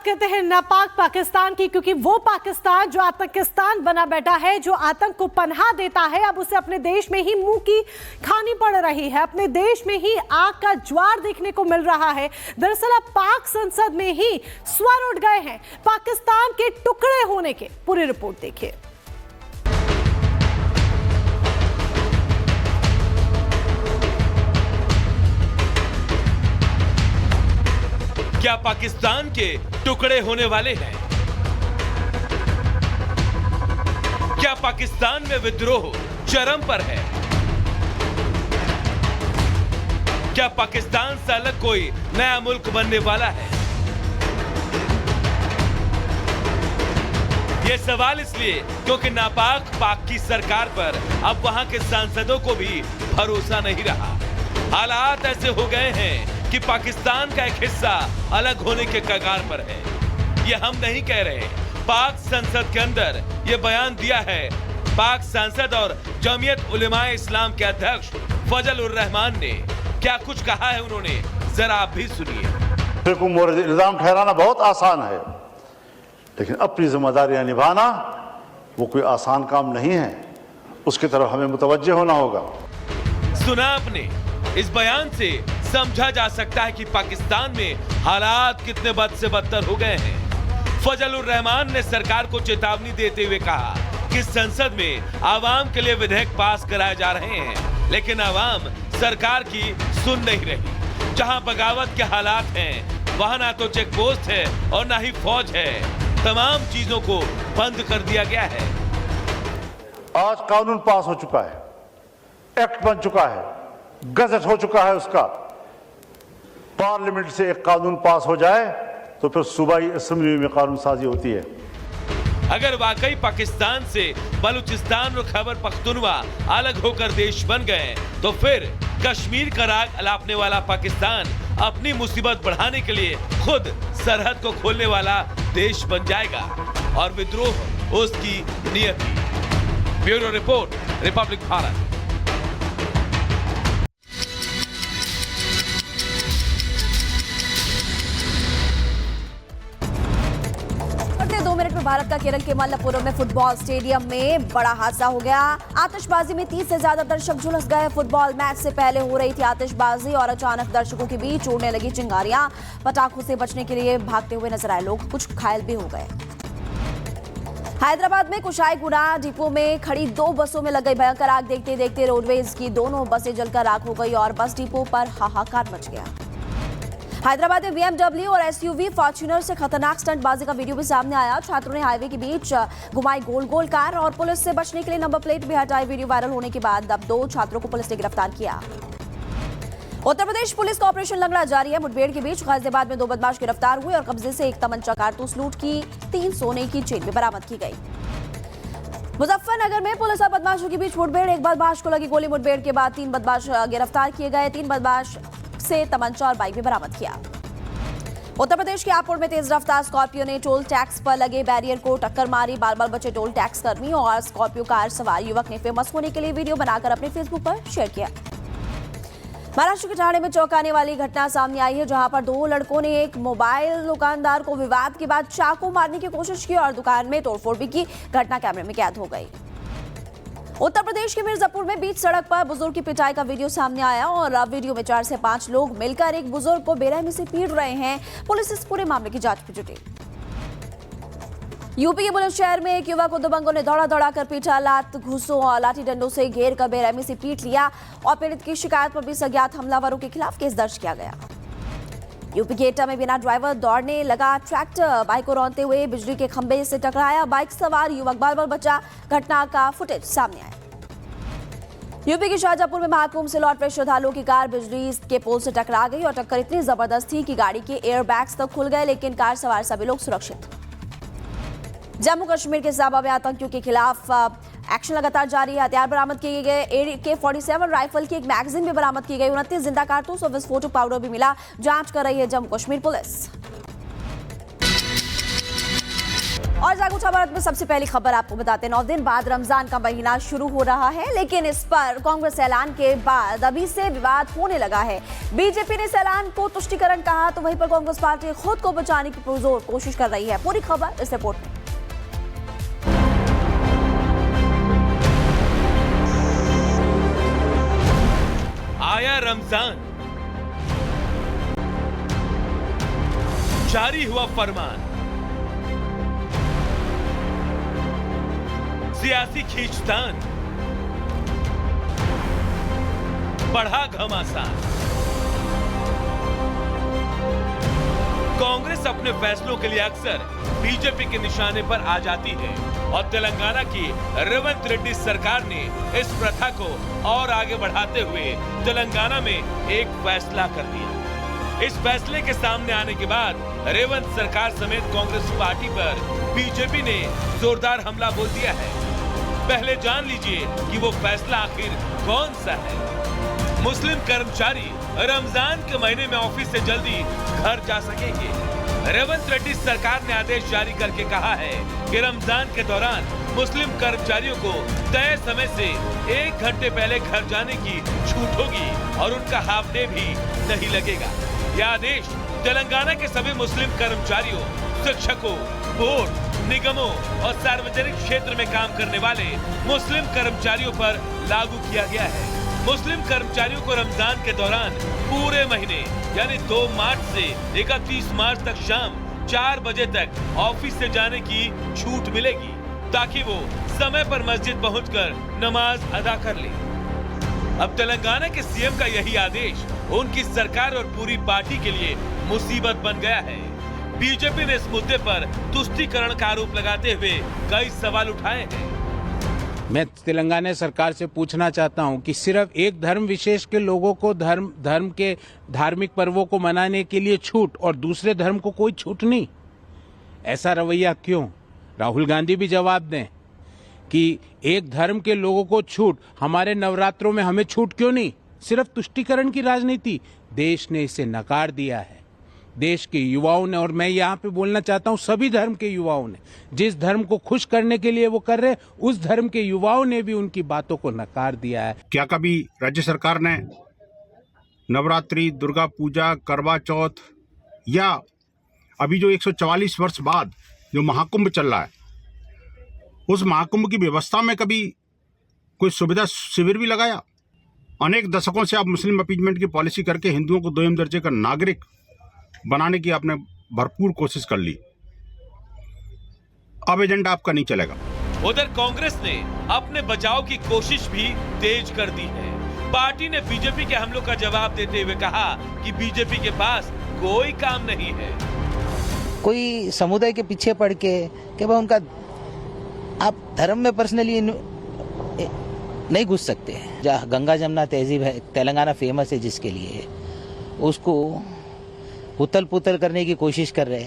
करते हैं नापाक पाकिस्तान की, क्योंकि वो पाकिस्तान जो आतंकिस्तान बना बैठा है, जो आतंक को पनाह देता है, अब उसे अपने देश में ही मुंह की खानी पड़ रही है। अपने देश में ही आग का ज्वार देखने को मिल रहा है। दरअसल अब पाक संसद में ही स्वर उठ गए हैं पाकिस्तान के टुकड़े होने के। पूरी रिपोर्ट देखिए। क्या पाकिस्तान के टुकड़े होने वाले हैं? क्या पाकिस्तान में विद्रोह चरम पर है? क्या पाकिस्तान से अलग कोई नया मुल्क बनने वाला है? यह सवाल इसलिए क्योंकि नापाक पाक की सरकार पर अब वहां के सांसदों को भी भरोसा नहीं रहा। हालात ऐसे हो गए हैं कि पाकिस्तान का एक हिस्सा अलग होने के कगार पर है। ये हम नहीं कह रहे, पाक संसद के अंदर ये बयान दिया है पाक सांसद और जमीयत उलेमाए इस्लाम के अध्यक्ष फजल उर रहमान ने। क्या कुछ कहा है उन्होंने, जरा आप भी सुनिए। इल्जाम ठहराना बहुत आसान है, लेकिन अपनी जिम्मेदारियां निभाना वो कोई आसान काम नहीं है। उसकी तरफ हमें मुतवज्जे होना होगा। सुना आपने, इस बयान से समझा जा सकता है कि पाकिस्तान में हालात कितने बद से बदतर हो गए हैं। फजल उर रहमान ने सरकार को चेतावनी देते हुए कहा कि संसद में आवाम के लिए विधेयक पास कराए जा रहे हैं, लेकिन आवाम सरकार की सुन नहीं रही। जहां बगावत के हालात हैं, वहां ना तो चेक पोस्ट है और ना ही फौज है। तमाम चीजों को बंद कर दिया गया है। आज कानून पास हो चुका है, एक्ट बन चुका है, गजट हो चुका है उसका। पार्लियामेंट से एक कानून पास हो जाए तो फिर सूबाई असेंबली में कानून साजी होती है। अगर वाकई पाकिस्तान से बलूचिस्तान और खैबर पख्तूनवा अलग होकर देश बन गए तो फिर कश्मीर का राग अलापने वाला पाकिस्तान अपनी मुसीबत बढ़ाने के लिए खुद सरहद को खोलने वाला देश बन जाएगा और विद्रोह उसकी नियति। Bureau report, Republic Bharat. 2 minute में भारत का केरल के मल्लपुरम में फुटबॉल स्टेडियम में बड़ा हादसा हो गया। आतिशबाजी में 30 से ज्यादा दर्शक झुलस गए। फुटबॉल मैच से पहले हो रही थी आतिशबाजी और अचानक दर्शकों के बीच उड़ने लगी चिंगारियां। पटाखों से बचने के लिए भागते हुए नजर आए लोग, कुछ घायल भी हो गए। हैदराबाद में कुशाईगुड़ा डिपो में खड़ी 2 बसों में लग गई भयंकर आग। देखते देखते रोडवेज की दोनों बसें जलकर राख हो गई और बस डिपो पर हाहाकार मच गया। हैदराबाद में BMW और SUV फॉर्च्यूनर से खतरनाक स्टंटबाजी का वीडियो भी सामने आया। छात्रों ने हाईवे के बीच घुमाई गोल गोल कार और पुलिस से बचने के लिए नंबर प्लेट भी हटाई। वीडियो वायरल होने के बाद अब 2 छात्रों को पुलिस ने गिरफ्तार किया। उत्तर प्रदेश पुलिस का ऑपरेशन लंगड़ा जारी है। मुठभेड़ के बीच गाजियाबाद में 2 बदमाश गिरफ्तार हुए और कब्जे से 1 तमंचा, कारतूस लूट की 3 सोने की चेन भी बरामद की गई। मुजफ्फरनगर में पुलिस और बदमाशों के बीच मुठभेड़, एक बदमाश को लगी गोली। मुठभेड़ के बाद 3 बदमाश गिरफ्तार किए गए। 3 बदमाश से तमंचा और बाइक भी बरामद किया। उत्तर प्रदेश के हापुड़ में तेज रफ्तार स्कॉर्पियो ने टोल टैक्स पर लगे बैरियर को टक्कर मारी। बाल-बाल बचे टोल टैक्स कर्मी और स्कॉर्पियो कार सवार युवक ने फेमस होने के लिए वीडियो बनाकर अपने फेसबुक पर शेयर किया। महाराष्ट्र के ठाणे में चौंकाने वाली घटना सामने आई है, जहां पर 2 लड़कों ने एक मोबाइल दुकानदार को विवाद के बाद चाकू मारने की कोशिश की और दुकान में तोड़फोड़ भी की। घटना कैमरे में कैद हो गई। उत्तर प्रदेश के मिर्जापुर में बीच सड़क पर बुजुर्ग की पिटाई का वीडियो सामने आया और अब वीडियो में 4 से 5 लोग मिलकर एक बुजुर्ग को बेरहमी से पीट रहे हैं। पुलिस इस पूरे मामले की जांच में जुटी। यूपी के बुलंदशहर शहर में एक युवक को दबंगों ने दौड़ा कर पीटा। लात, घूंसों और लाठी डंडों से घेर कर बेरहमी से पीट लिया और पीड़ित की शिकायत पर भी अज्ञात हमलावरों के खिलाफ केस दर्ज किया गया। यूपी के एटा में बिना ड्राइवर दौड़ने लगा ट्रैक्टर बाइक को रौंदते हुए बिजली के खंभे से टकराया। बाइक सवार युवक बाल-बाल बचा। घटना का फुटेज सामने आया। यूपी के शाहजहांपुर में महाकुंभ से लौट रहे श्रद्धालुओं की कार बिजली के पोल से टकरा गई और टक्कर इतनी जबरदस्त थी कि गाड़ी के एयर बैग्स तक खुल गए, लेकिन कार सवार सभी लोग सुरक्षित। जम्मू कश्मीर के साबा में आतंकियों के खिलाफ एक्शन लगातार जारी है। हथियार बरामद किए गए। AK-47 राइफल की एक मैगजीन भी बरामद की गई। 29 जिंदा कारतूस और विस्फोटक पाउडर भी मिला। जांच कर रही है जम्मू कश्मीर पुलिस। और जागो भारत में सबसे पहली खबर आपको बताते हैं। 9 दिन बाद रमजान का महीना शुरू हो रहा है, लेकिन इस पर कांग्रेस ऐलान के बाद अभी से विवाद होने लगा है। बीजेपी ने इस ऐलान को तुष्टीकरण कहा, तो वहीं पर कांग्रेस पार्टी खुद को बचाने की पुरजोर कोशिश कर रही है। पूरी खबर इस रिपोर्ट में। आया रमजान, जारी हुआ फरमान, सियासी खींचतान, बढ़ा घमासान। कांग्रेस अपने फैसलों के लिए अक्सर बीजेपी के निशाने पर आ जाती है और तेलंगाना की रेवंत रेड्डी सरकार ने इस प्रथा को और आगे बढ़ाते हुए तेलंगाना में एक फैसला कर दिया। इस फैसले के सामने आने के बाद रेवंत सरकार समेत कांग्रेस पार्टी पर बीजेपी ने जोरदार हमला बोल दिया है। पहले जान लीजिए कि वो फैसला आखिर कौन सा है। मुस्लिम कर्मचारी रमजान के महीने में ऑफिस से जल्दी घर जा सकेंगे। रेवंत रेड्डी सरकार ने आदेश जारी करके कहा है कि रमजान के दौरान मुस्लिम कर्मचारियों को तय समय से 1 घंटे पहले घर जाने की छूट होगी और उनका हाफ डे भी नहीं लगेगा। यह आदेश तेलंगाना के सभी मुस्लिम कर्मचारियों, शिक्षकों, बोर्ड, निगमों और सार्वजनिक क्षेत्र में काम करने वाले मुस्लिम कर्मचारियों पर लागू किया गया है। मुस्लिम कर्मचारियों को रमजान के दौरान पूरे महीने यानी 2 मार्च से 31 मार्च तक शाम 4 बजे तक ऑफिस से जाने की छूट मिलेगी, ताकि वो समय पर मस्जिद पहुंचकर नमाज अदा कर ले। अब तेलंगाना के सीएम का यही आदेश उनकी सरकार और पूरी पार्टी के लिए मुसीबत बन गया है। बीजेपी ने इस मुद्दे पर तुष्टीकरण का आरोप लगाते हुए कई सवाल उठाए हैं। मैं तेलंगाना सरकार से पूछना चाहता हूं कि सिर्फ एक धर्म विशेष के लोगों को धर्म के धार्मिक पर्वों को मनाने के लिए छूट और दूसरे धर्म को कोई छूट नहीं, ऐसा रवैया क्यों? राहुल गांधी भी जवाब दें कि एक धर्म के लोगों को छूट, हमारे नवरात्रों में हमें छूट क्यों नहीं? सिर्फ तुष्टीकरण की राजनीति। देश ने इसे नकार दिया है। देश के युवाओं ने, और मैं यहाँ पे बोलना चाहता हूँ सभी धर्म के युवाओं ने, जिस धर्म को खुश करने के लिए वो कर रहे, उस धर्म के युवाओं ने भी उनकी बातों को नकार दिया है। क्या कभी राज्य सरकार ने नवरात्रि, दुर्गा पूजा, करवा चौथ या अभी जो 144 वर्ष बाद जो महाकुंभ चल रहा है, उस महाकुंभ की व्यवस्था में कभी कोई सुविधा शिविर भी लगाया? अनेक दशकों से आप मुस्लिम अपीजमेंट की पॉलिसी करके हिंदुओं को 2म दर्जे का नागरिक बनाने की आपने भरपूर कोशिश कर ली। अब एजेंडा आपका नहीं चलेगा। उधर कांग्रेस ने अपने बचाव की कोशिश भी तेज कर दी है। पार्टी ने बीजेपी के हमलों का जवाब देते हुए कहा कि बीजेपी के पास कोई काम नहीं है। कोई समुदाय के पीछे पड़ के कि भाई उनका, आप धर्म में पर्सनली नहीं घुस सकते। जहाँ गंगा जमुना तहजीब है, तेलंगाना फेमस है जिसके लिए, उसको उतल पुतल करने की कोशिश कर रहे हैं।